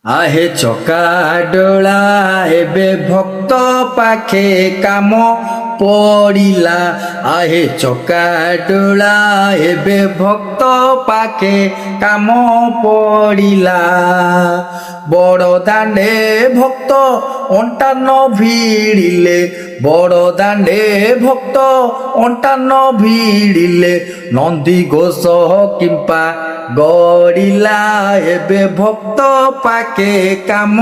आहे चका डोळा एबे भक्त पाखे काम पड़िला। आहे चका डोळा एबे भक्त पाखे काम पड़िला। बड़ दांडे भक्त अंटा न भिड़िले। बड़ दांडे भक्त अंटा न भिड़िले। नंदी घोष किंपा गड़िला एबे भक्त पाखे काम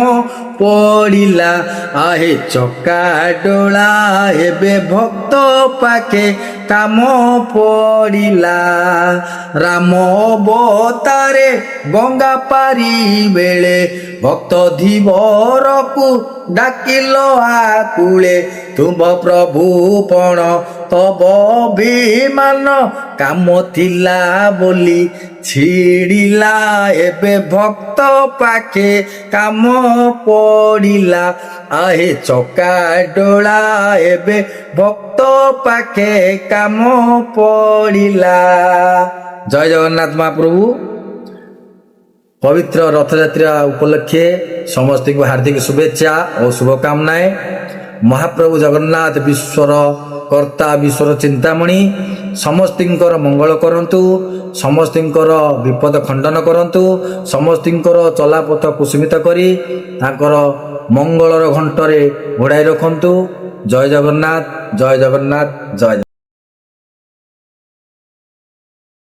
पड़िला। आहे चका डोळा एबे भक्त पाखे काम पड़िला। राम अवतारे गंगा पारी बेले भक्त धीवर को डाकिल आकुले। तुम प्रभु पण तब अभिमान काम थिला बोली छिड़िला। एबे भक्त पाखे काम पड़िला। आहे चका डोळा एबे भक्त पाखे काम पड़िला। जय जगन्नाथ महाप्रभु। पवित्र रथयात्रा उपलक्षे समस्त को हार्दिक शुभेच्छा और शुभकामनाएं। महाप्रभु जगन्नाथ विश्वर कर्ता विश्वर चिंतामणि समस्तिंकर मंगल करंतु। समस्तिंकर विपद खंडन करंतु। समस्तिंकर चलापथ कुसुमित करी तांकर मंगलर घंटरे घोड़ाई रखंतु। जय जगन्नाथ जय जगन्नाथ जय।